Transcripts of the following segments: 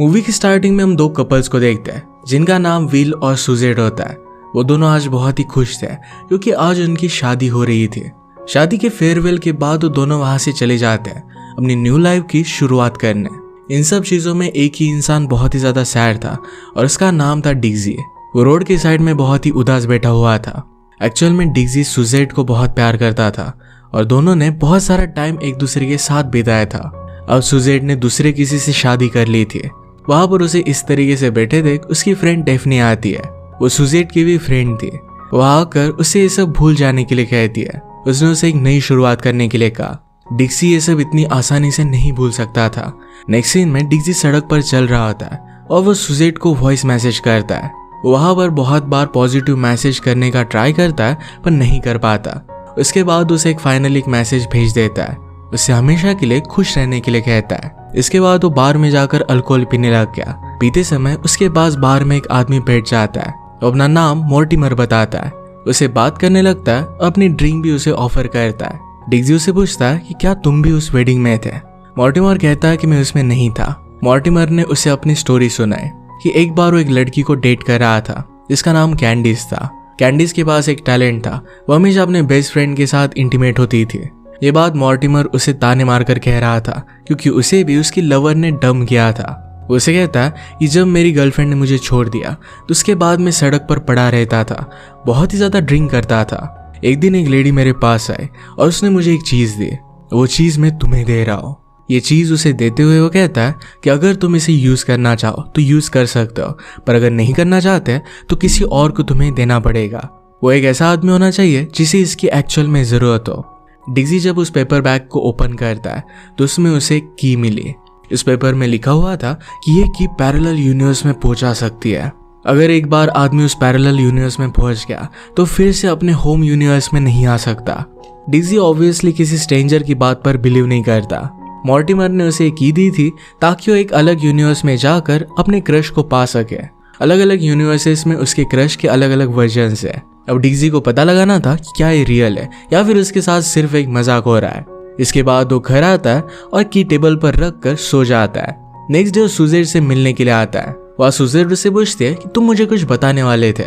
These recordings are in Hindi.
मूवी की स्टार्टिंग में हम दो कपल्स को देखते हैं जिनका नाम विल और सुजेट होता है। वो दोनों आज बहुत ही खुश थे क्योंकि आज उनकी शादी हो रही थी। शादी के फेयरवेल के बाद वो दोनों वहां से चले जाते हैं अपनी न्यू लाइफ की शुरुआत करने। इन सब चीजों में एक ही इंसान बहुत ही ज्यादा सैड था और उसका नाम था डिग्जी। वो रोड के साइड में बहुत ही उदास बैठा हुआ था। एक्चुअल में डिग्जी सुजेट को बहुत प्यार करता था और दोनों ने बहुत सारा टाइम एक दूसरे के साथ बिताया था। अब सुजेट ने दूसरे किसी से शादी कर ली थी। वहां पर उसे इस तरीके से बैठे देख उसकी फ्रेंड डेफनी आती है। वो सुजेट की भी फ्रेंड थी। वो आकर उसे ये सब भूल जाने के लिए कहती है। उसने उसे एक नई शुरुआत करने के लिए कहा। डिक्सी ये सब इतनी आसानी से नहीं भूल सकता था। नेक्स्ट सीन में डिक्सी सड़क पर चल रहा होता है और वो सुजेट को वॉइस मैसेज करता है। वहां पर बहुत बार पॉजिटिव मैसेज करने का ट्राई करता है पर नहीं कर पाता। उसके बाद उसे एक फाइनल एक मैसेज भेज देता है। उसे हमेशा के लिए खुश रहने के लिए कहता है। इसके बाद वो बार में जाकर अल्कोहल पीने लग गया। पीते समय उसके पास बार में एक आदमी बैठ जाता है। वो अपना नाम मोर्टिमर बताता है। उसे बात करने लगता है। अपनी ड्रिंक भी उसे ऑफर करता है। डिग्जी उसे पूछता है कि क्या तुम भी उस वेडिंग में थे। मोर्टिमर कहता है कि मैं उसमें नहीं था। मोर्टिमर ने उसे अपनी स्टोरी सुनाई कि एक बार वो एक लड़की को डेट कर रहा था जिसका नाम कैंडिस था। कैंडिस के पास एक टैलेंट था। वो हमेशा अपने बेस्ट फ्रेंड के साथ इंटीमेट होती थी। ये बात मोर्टिमर उसे ताने मारकर कह रहा था क्योंकि उसे भी उसकी लवर ने डम किया था। उसे कहता है कि जब मेरी गर्लफ्रेंड ने मुझे छोड़ दिया तो उसके बाद मैं सड़क पर पड़ा रहता था, बहुत ही ज्यादा ड्रिंक करता था। एक दिन एक लेडी मेरे पास आई और उसने मुझे एक चीज दी। वो चीज मैं तुम्हें दे रहा हूँ। ये चीज उसे देते हुए वो कहता है कि अगर तुम इसे यूज करना चाहो तो यूज कर सकते हो, पर अगर नहीं करना चाहते तो किसी और को तुम्हें देना पड़ेगा। वो एक ऐसा आदमी होना चाहिए जिसे इसकी एक्चुअल में जरूरत हो। डिग्जी जब उस पेपर बैग को ओपन करता है तो उसमें उसे एक की मिली। इस पेपर में लिखा हुआ था कि ये की पैरेलल यूनिवर्स में पहुंचा सकती है। अगर एक बार आदमी उस पैरेलल यूनिवर्स में पहुंच गया तो फिर से अपने होम यूनिवर्स में नहीं आ सकता। डिग्जी ऑब्वियसली किसी स्ट्रेंजर की बात पर बिलीव नहीं करता। मोर्टिमर ने उसे की दी थी ताकि वो एक अलग यूनिवर्स में जाकर अपने क्रश को पा सके। अलग अलग यूनिवर्सेस में उसके क्रश के अलग अलग वर्जन्स है। अब डिग्जी को पता लगाना था कि क्या ये रियल है या फिर उसके साथ सिर्फ एक मजाक हो रहा है। इसके बाद वो घर आता है और की टेबल पर रख कर सो जाता है। नेक्स्ट डे वो सुजेट से मिलने के लिए आता है। वह सुजेट उससे पूछती है कि तुम मुझे कुछ बताने वाले थे।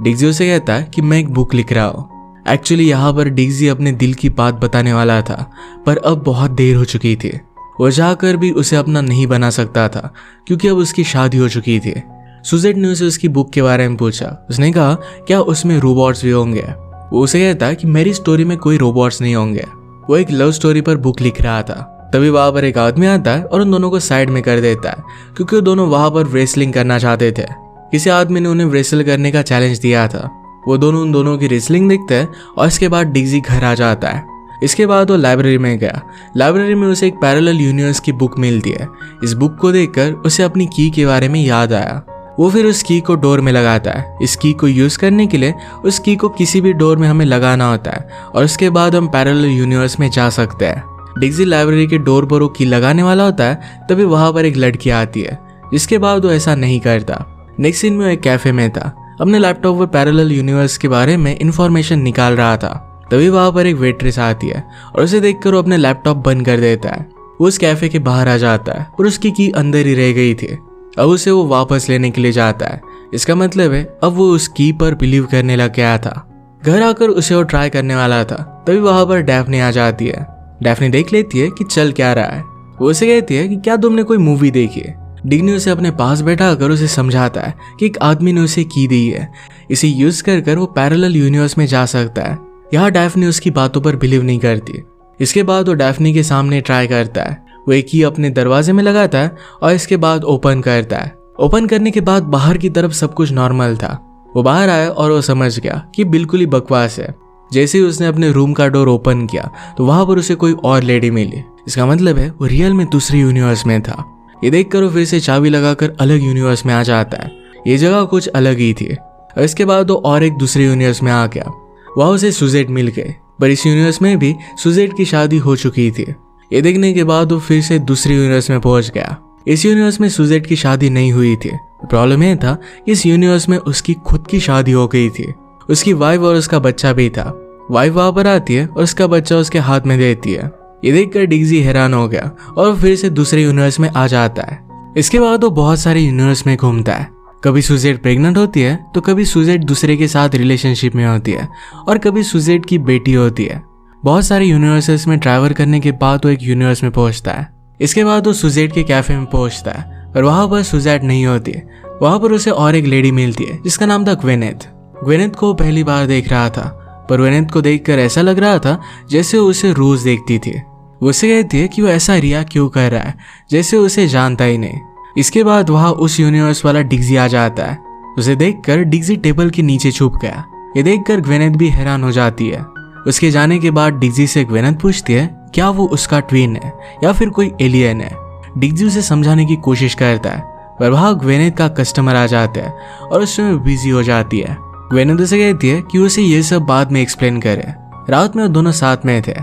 डिग्जी उसे कहता है कि मैं एक बुक लिख रहा हूँ। एक्चुअली यहाँ पर डिग्जी अपने दिल की बात बताने वाला था पर अब बहुत देर हो चुकी थी। वो जाकर भी उसे अपना नहीं बना सकता था क्योंकि अब उसकी शादी हो चुकी थी। सुजेट ने उसे उसकी बुक के बारे में पूछा। उसने कहा क्या उसमें रोबोट्स भी होंगे। वो उसे कहता है कि मेरी स्टोरी में कोई रोबोट्स नहीं होंगे। वो एक लव स्टोरी पर बुक लिख रहा था। तभी वहां पर एक आदमी आता है और उन दोनों को साइड में कर देता है क्योंकि वो दोनों वहां पर रेसलिंग करना चाहते थे। किसी आदमी ने उन्हें रेसल करने का चैलेंज दिया था। वो दोनों उन दोनों की रेसलिंग देखते हैं और इसके बाद डिग्जी घर आ जाता है। इसके बाद वो लाइब्रेरी में गया। लाइब्रेरी में उसे एक पैरेलल यूनिवर्स की बुक मिलती है। इस बुक को देखकर उसे अपनी की के बारे में याद आया। वो फिर उस की को डोर में लगाता है। इस की को यूज करने के लिए उस की को किसी भी डोर में हमें लगाना होता है और उसके बाद हम पैरेलल यूनिवर्स में जा सकते हैं। डिग्जी लाइब्रेरी के डोर पर वो की लगाने वाला होता है तभी वहां पर एक लड़की आती है जिसके बाद वो ऐसा नहीं करता। नेक्स्ट सीन में वो एक कैफे में था। अपने लैपटॉप पर पैरेलल यूनिवर्स के बारे में इंफॉर्मेशन निकाल रहा था। तभी वहां पर एक वेट्रेस आती है और उसे देखकर वो अपने लैपटॉप बंद कर देता है। वो उस कैफे के बाहर आ जाता है और उसकी की अंदर ही रह गई थी। अब उसे वो वापस लेने के लिए जाता है। इसका मतलब है अब वो उस की पर बिलीव करने लग गया था। घर आकर उसे वो ट्राई करने वाला था तभी वहां पर डैफ्नी आ जाती है। डैफ्नी देख लेती है कि चल क्या रहा है। वो उसे कहती है कि क्या तुमने कोई मूवी देखी है। डिग्नी उसे अपने पास बैठा कर उसे समझाता है कि एक आदमी ने उसे की दी है। इसे यूज कर वो पैरेलल यूनिवर्स में जा सकता है। यहाँ डैफ्नी उसकी बातों पर बिलीव नहीं करती। इसके बाद वो डैफ्नी के सामने ट्राई करता है। वो एक की अपने दरवाजे में लगाता है और इसके बाद ओपन करता है। ओपन करने के बाद बाहर की तरफ सब कुछ नॉर्मल था। वो बाहर आया और वो समझ गया कि बिल्कुल ही बकवास है। जैसे ही उसने अपने रूम का डोर ओपन किया तो वहां पर उसे कोई और लेडी मिली। इसका मतलब है वो रियल में दूसरे यूनिवर्स में था। ये देखकर वो फिर से चाबी लगाकर अलग यूनिवर्स में आ जाता है। ये जगह कुछ अलग ही थी। और इसके बाद वो और एक दूसरे यूनिवर्स में आ गया। वहां उसे सुजेट मिल गए पर इस यूनिवर्स में भी सुजेट की शादी हो चुकी थी। ये देखने के बाद वो फिर से दूसरे यूनिवर्स में पहुंच गया। इस यूनिवर्स में सुजेट की शादी नहीं हुई थी। प्रॉब्लम यह था इस यूनिवर्स में उसकी खुद की शादी हो गई थी। उसकी वाइफ और उसका बच्चा भी था। वाइफ वहां पर आती है और उसका बच्चा उसके हाथ में देती है। ये देखकर डिग्जी हैरान हो गया और फिर से दूसरे यूनिवर्स में आ जाता है। इसके बाद वो बहुत सारे यूनिवर्स में घूमता है। कभी सुजेट प्रेग्नेंट होती है तो कभी सुजेट दूसरे के साथ रिलेशनशिप में होती है और कभी सुजेट की बेटी होती है। बहुत सारे यूनिवर्सेस में ट्रैवल करने के बाद वो एक यूनिवर्स में पहुंचता है। इसके बाद वो सुजेट के कैफे में पहुंचता है और वहां पर सुजेट नहीं होती है। वहां पर उसे और एक लेडी मिलती है जिसका नाम था ग्वेनेथ। ग्वेनेथ को पहली बार देख रहा था, पर ग्वेनेथ को देखकर ऐसा लग रहा था जैसे वो उसे रोज देखती थी। वो उसे कहती है कि वो ऐसा रिएक्ट क्यों कर रहा है, जैसे उसे जानता ही नहीं। इसके बाद वहां उस यूनिवर्स वाला डिग्जी आ जाता है। उसे देखकर डिग्जी टेबल के नीचे छुप गया। ये देखकर ग्वेनेथ भी हैरान हो जाती है। उसके जाने के बाद डिग्जी से ग्वेनेथ पूछती है क्या वो उसका ट्विन है या फिर कोई एलियन है। डिग्जी उसे समझाने की कोशिश करता है, पर वहां ग्वेनेथ का कस्टमर आ जाता है और उसमें बिजी हो जाती है। ग्वेनेथ उसे कहती है कि उसे ये सब बाद में एक्सप्लेन करे। रात में वो दोनों साथ में थे।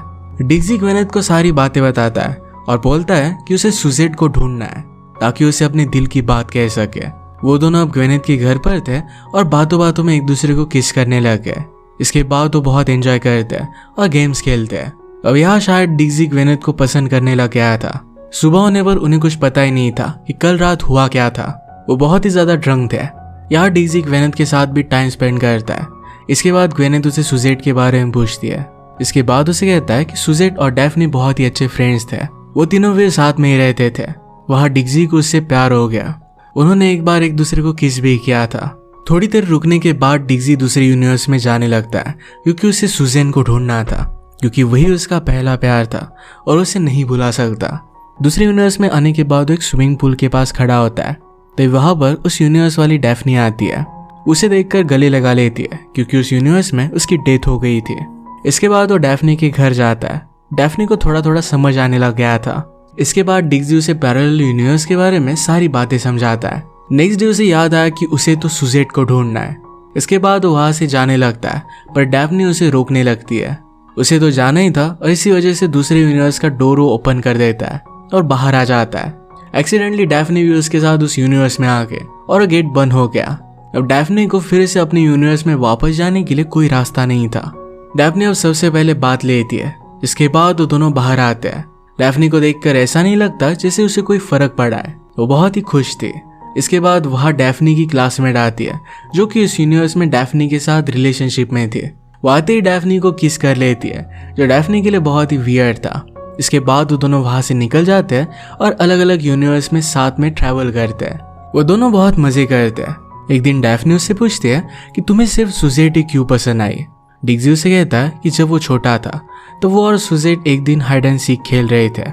डिग्जी ग्वेनेथ को सारी बातें बताता है और बोलता है कि उसे सुजेट को ढूंढना है ताकि उसे अपने दिल की बात कह सके। वो दोनों अब ग्वेनेथ के घर पर थे और बातों बातों में एक दूसरे को किस करने लगे। इसके बाद वो बहुत एंजॉय करते हैं और गेम्स खेलते हैं। अब यहाँ शायद डिग्जी ग्वेनेथ को पसंद करने लग गया था। सुबह होने पर उन्हें कुछ पता ही नहीं था कि कल रात हुआ क्या था। वो बहुत ही ज्यादा ड्रंक थे। यहाँ डिग्जी ग्वेनेथ के साथ भी टाइम स्पेंड करता है। इसके बाद ग्वेनेथ उसे सुजेट के बारे में पूछती है। इसके बाद उसे कहता है कि सुजेट और डैफ्नी बहुत ही अच्छे फ्रेंड्स थे। वो तीनों वे साथ में ही रहते थे। वहाँ डिग्जी को उससे प्यार हो गया। उन्होंने एक बार एक दूसरे को किस भी किया था। थोड़ी देर रुकने के बाद डिग्जी दूसरे यूनिवर्स में जाने लगता है क्योंकि उसे सुजेन को ढूंढना था, क्योंकि वही उसका पहला प्यार था और उसे नहीं भुला सकता। दूसरे यूनिवर्स में आने के बाद वो एक स्विमिंग पूल के पास खड़ा होता है। तो वहां पर उस यूनिवर्स वाली डैफ्नी आती है। उसे देखकर गले लगा लेती है क्योंकि उस यूनिवर्स में उसकी डेथ हो गई थी। इसके बाद वो डैफ्नी के घर जाता है। डैफ्नी को थोड़ा थोड़ा समझ आने लग गया था। इसके बाद डिग्जी उसे पैरेलल यूनिवर्स के बारे में सारी बातें समझाता है। नेक्स्ट डे उसे याद आया कि उसे तो सुजेट को ढूंढना है। इसके बाद वो वहां से जाने लगता है, पर डैफ्नी उसे रोकने लगती है। उसे तो जाना ही था और इसी वजह से दूसरे यूनिवर्स का डोर वो ओपन कर देता है और बाहर आ जाता है। एक्सीडेंटली डैफ्नी भी उसके साथ उस यूनिवर्स में आ गए और गेट बंद हो गया। अब डैफ्नी को फिर से अपने यूनिवर्स में वापस जाने के लिए कोई रास्ता नहीं था। डैफ्नी अब सबसे पहले बात लेती है। इसके बाद वो दोनों बाहर आते हैं। डैफ्नी को देखकर ऐसा नहीं लगता जैसे उसे कोई फर्क पड़ा है। वो बहुत ही खुश थी। इसके बाद वहाँ डैफ्नी की क्लासमेट आती है जो कि इस यूनिवर्स में डैफ्नी के साथ रिलेशनशिप में थी। वो आते ही डैफ्नी को किस कर लेती है, जो डैफ्नी के लिए बहुत ही वियर्ड था। इसके बाद वो दोनों वहां से निकल जाते हैं और अलग अलग यूनिवर्स में साथ में ट्रैवल करते हैं। वो दोनों बहुत मजे करते हैं। एक दिन डैफ्नी उससे पूछती है कि तुम्हें सिर्फ सुजेट ही क्यों पसंद आई। डिग्जी उसे कहता है कि जब वो छोटा था तो वो और सुजेट एक दिन हाइड एंड सीक खेल रहे थे।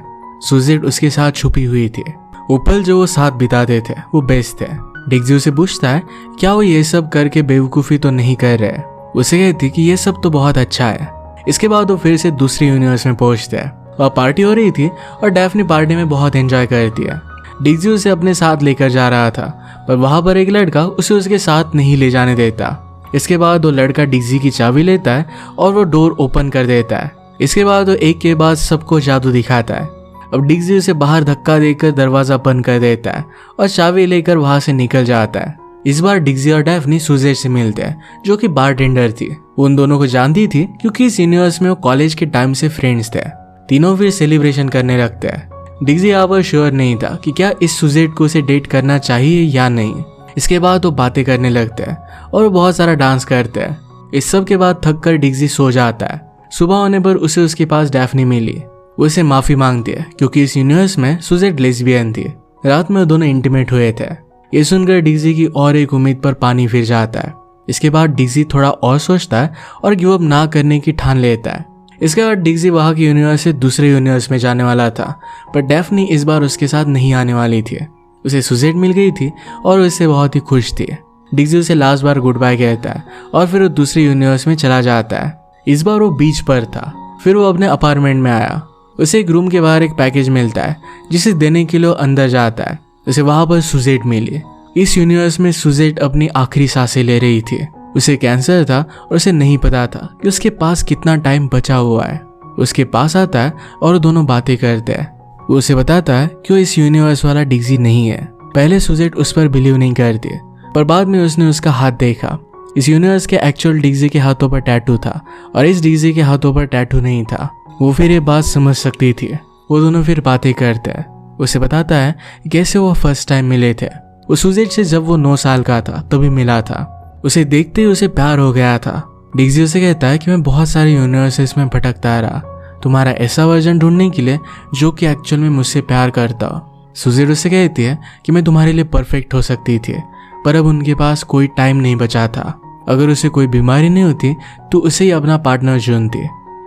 सुजेट उसके साथ छुपी हुई थी। वो पल जो वो साथ बिताते थे वो बेस्ट थे। डिग्जी उसे पूछता है क्या वो ये सब करके बेवकूफ़ी तो नहीं कर रहे। उसे कहती कि ये सब तो बहुत अच्छा है। इसके बाद वो फिर से दूसरे यूनिवर्स में पहुंचते हैं। वह पार्टी हो रही थी और डैफ्नी पार्टी में बहुत एंजॉय करती है। डिग्जी उसे अपने साथ लेकर जा रहा था, पर वहां पर एक लड़का उसे उसके साथ नहीं ले जाने देता। इसके बाद वो लड़का डिग्जी की चाबी लेता है और वो डोर ओपन कर देता है। इसके बाद वो एक के बाद सबको जादू दिखाता है। अब डिग्जी उसे बाहर धक्का देकर दरवाजा बंद कर देता है और चाबी लेकर वहां से निकल जाता है। इस बार डिग्जी और डैफ्नी सुजेट से मिलते हैं जो कि बारटेंडर थी। वो उन दोनों को जानती थी क्योंकि इस यूनिवर्स में वो कॉलेज के टाइम से फ्रेंड्स थे। तीनों फिर सेलिब्रेशन करने लगते हैं। डिग्जी यहाँ पर श्योर नहीं था कि क्या इस सुजेट को उसे डेट करना चाहिए या नहीं। इसके बाद वो बातें करने लगते हैं और वो बहुत सारा डांस करते हैं। इस सब के बाद थक कर डिग्जी सो जाता है। सुबह होने पर उसे उसके पास डैफ्नी मिली। वो उसे माफी मांगती है क्योंकि इस यूनिवर्स में सुजेट लेस्बियन थी। रात में वो दोनों इंटीमेट हुए थे। ये सुनकर डिग्जी की और एक उम्मीद पर पानी फिर जाता है। इसके बाद डिग्जी थोड़ा और सोचता है और गिव अप ना करने की ठान लेता है। इसके बाद डिग्जी वहां के यूनिवर्स से दूसरे यूनिवर्स में जाने वाला था, पर डैफ्नी इस बार उसके साथ नहीं आने वाली थी। उसे सुजेट मिल गई थी और उससे बहुत ही खुश थी। डिग्जी उसे लास्ट बार गुड बाय कहता है और फिर वो दूसरे यूनिवर्स में चला जाता है। इस बार वो बीच पर था। फिर वो अपने अपार्टमेंट में आया। उसे एक रूम के बाहर एक पैकेज मिलता है जिसे देने के लिए अंदर जाता है। उसे वहां पर सुजेट मिली। इस यूनिवर्स में सुजेट अपनी आखिरी सांसें ले रही थी। उसे कैंसर था और उसे नहीं पता था कि उसके पास कितना टाइम बचा हुआ है। उसके पास आता है और दोनों बातें करते हैं। वो उसे बताता है कि वो इस यूनिवर्स वाला डिग्जी नहीं है। पहले सुजेट उस पर बिलीव नहीं करती, पर बाद में उसने उसका हाथ देखा। इस यूनिवर्स के एक्चुअल डिग्जी के हाथों पर टैटू था और इस डिग्जी के हाथों पर टैटू नहीं था। वो फिर ये बात समझ सकती थी। वो दोनों फिर बातें करते हैं। उसे बताता है कि कैसे वो फर्स्ट टाइम मिले थे। वो सुजेट से जब वो 9 साल का था तभी मिला था। उसे देखते ही उसे प्यार हो गया था। डिग्जी उसे कहता है कि मैं बहुत सारे यूनिवर्सेस में भटकता रहा तुम्हारा ऐसा वर्जन ढूंढने के लिए जो कि एक्चुअल में मुझसे प्यार करता हो। सुजेट उसे कहती है कि मैं तुम्हारे लिए परफेक्ट हो सकती थी, पर अब उनके पास कोई टाइम नहीं बचा था। अगर उसे कोई बीमारी नहीं होती तो उसे ही अपना पार्टनर चुनती।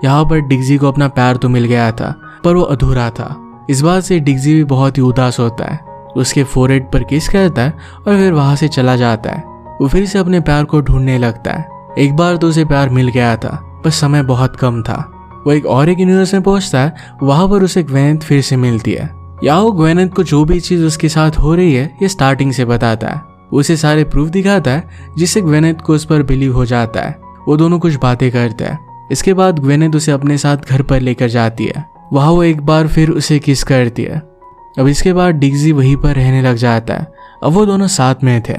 यहाँ पर डिग्जी को अपना प्यार तो मिल गया था पर वो अधूरा था। इस बात से डिग्जी भी बहुत ही उदास होता है। उसके फोरहेड पर किस करता है और फिर वहां से चला जाता है। वो फिर से अपने प्यार को ढूंढने लगता है। एक बार तो उसे प्यार मिल गया था पर समय बहुत कम था। वो एक यूनिवर्स में पहुंचता है। वहां पर उसे ग्वेनेथ फिर से मिलती है। यहाँ वो ग्वेनेथ को जो भी चीज उसके साथ हो रही है ये स्टार्टिंग से बताता है। उसे सारे प्रूफ दिखाता है जिससे ग्वेनेथ को उस पर बिलीव हो जाता है। वो दोनों कुछ बातें करते हैं। इसके बाद ग्वेनेथ उसे अपने साथ घर पर लेकर जाती है। वहां वो एक बार फिर उसे किस करती है। अब इसके बाद डिग्जी वहीं पर रहने लग जाता है। अब वो दोनों साथ में थे।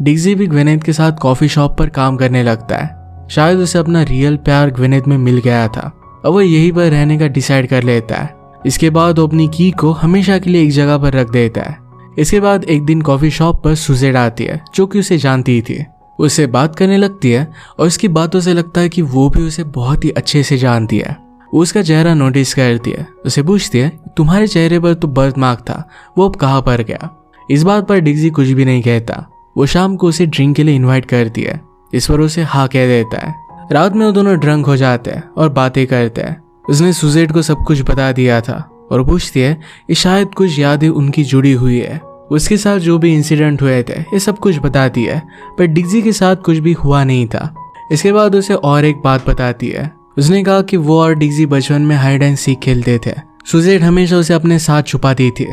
डिग्जी भी ग्वेनेथ के साथ कॉफी शॉप पर काम करने लगता है। शायद उसे अपना रियल प्यार ग्वेनेथ में मिल गया था। अब वो यहीं पर रहने का डिसाइड कर लेता है। इसके बाद वो अपनी की को हमेशा के लिए एक जगह पर रख देता है। इसके बाद एक दिन कॉफी शॉप पर सुजेट आती है जो कि उसे जानती थी। उससे बात करने लगती है और उसकी बातों से लगता है कि वो भी उसे बहुत ही अच्छे से जानती है। वो उसका चेहरा नोटिस करती है। उसे पूछती है तुम्हारे चेहरे पर तो बर्थ मार्क था, वो अब कहाँ पर गया। इस बात पर डिग्जी कुछ भी नहीं कहता। वो शाम को उसे ड्रिंक के लिए इन्वाइट करती है। इस पर उसे हाँ कह देता है। रात में वो दोनों ड्रंक हो जाते हैं और बातें करते हैं। उसने सुजेट को सब कुछ बता दिया था और पूछती है कि शायद कुछ यादें उनकी जुड़ी हुई है। उसके साथ जो भी इंसिडेंट हुए थे ये सब कुछ बताती है, पर डिग्जी के साथ कुछ भी हुआ नहीं था। इसके बाद उसे और एक बात बताती है। उसने कहा कि वो और डिग्जी बचपन में हाइड एंड सीक खेलते थे। सुजेट हमेशा उसे अपने साथ छुपाती थी।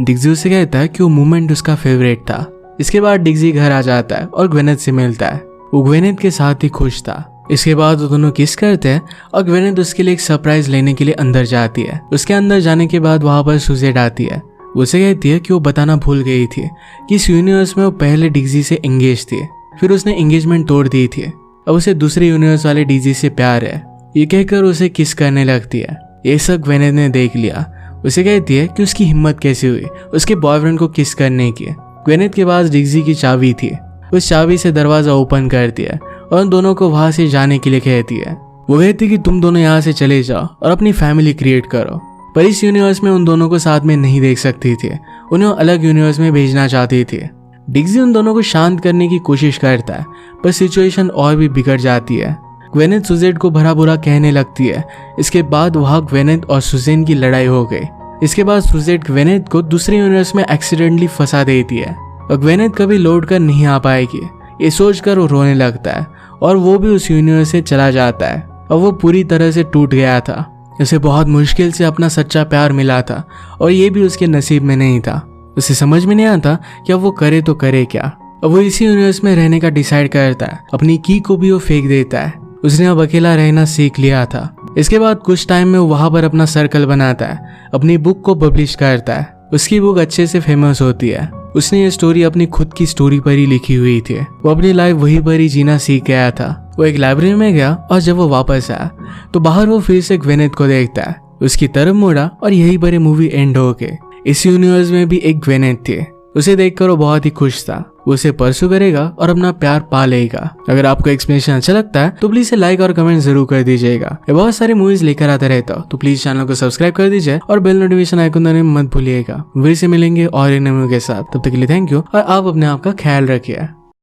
डिग्जी उसे कहता है कि वो मोमेंट उसका फेवरेट था। इसके बाद डिग्जी घर आ जाता है और ग्वेनेथ से मिलता है। वो ग्वेनेथ के साथ ही खुश था। इसके बाद वो दोनों किस करते हैं और ग्वेनेथ उसके लिए एक सरप्राइज लेने के लिए अंदर जाती है। उसके अंदर जाने के बाद वहां पर सुजेट आती है। उसे कहती है कि वो बताना भूल गई थी कि इस यूनिवर्स में वो पहले डिग्जी से एंगेज थी, फिर उसने एंगेजमेंट तोड़ दी थी। अब उसे दूसरे यूनिवर्स वाले डिग्जी से प्यार है। ये कहकर उसे किस करने लगती है। ये सब ग्वेनेथ ने देख लिया। उसे कहती है कि उसकी हिम्मत कैसे हुई उसके बॉयफ्रेंड को किस करने की। ग्वेनेथ के पास डिग्जी की चाबी थी। उस चाबी से दरवाजा ओपन करती है और उन दोनों को वहां से जाने के लिए कहती है। वो कहती है कि तुम दोनों यहाँ से चले जाओ और अपनी फैमिली क्रिएट करो। पर इस यूनिवर्स में उन दोनों को साथ में नहीं देख सकती थी। उन्हें अलग यूनिवर्स में भेजना चाहती थी। डिग्जी उन दोनों को शांत करने की कोशिश करता है पर सिचुएशन और भी बिगड़ जाती है। ग्वेनेथ सुजेट को भरा बुरा कहने लगती है। इसके बाद वहां ग्वेनेथ और सुजेन की लड़ाई हो गई। इसके बाद सुजेट ग्वेनेथ को दूसरे यूनिवर्स में एक्सीडेंटली फंसा देती है और ग्वेनेथ कभी लौट कर नहीं आ पाएगी। ये सोचकर वो रोने लगता है और वो भी उस यूनिवर्स से चला जाता है। और वो पूरी तरह से टूट गया था। उसे बहुत मुश्किल से अपना सच्चा प्यार मिला था और ये भी उसके नसीब में नहीं था। उसे समझ में नहीं आता कि अब वो करे तो करे क्या। अब वो इसी यूनिवर्स में रहने का डिसाइड करता है। अपनी की को भी वो फेंक देता है। उसने अब अकेला रहना सीख लिया था। इसके बाद कुछ टाइम में वो वहां पर अपना सर्कल बनाता है, अपनी बुक को पब्लिश करता है। उसकी बुक अच्छे से फेमस होती है। उसने ये स्टोरी अपनी खुद की स्टोरी पर ही लिखी हुई थी। वो अपनी लाइफ वहीं पर ही जीना सीख गया था। वो एक लाइब्रेरी में गया और जब वो वापस आया तो बाहर वो फिर से ग्वेनेथ को देखता है। उसकी तरफ मुड़ा और यही पर मूवी एंड हो गई। इस यूनिवर्स में भी एक ग्वेनेथ थी। उसे देखकर वो बहुत ही खुश था। वो उसे परसू करेगा और अपना प्यार पा लेगा। अगर आपको एक्सप्लेनेशन अच्छा लगता है तो प्लीज इसे लाइक और कमेंट जरूर कर दीजिएगा। मैं बहुत सारी मूवीज लेकर आता रहता हूँ, तो प्लीज चैनल को सब्सक्राइब कर दीजिए और बेल नोटिफिकेशन आइकन दबाना मत भूलिएगा। फिर से मिलेंगे और एक नए मूवी के साथ। तब तक के लिए थैंक यू और आप अपने आप का ख्याल रखिए।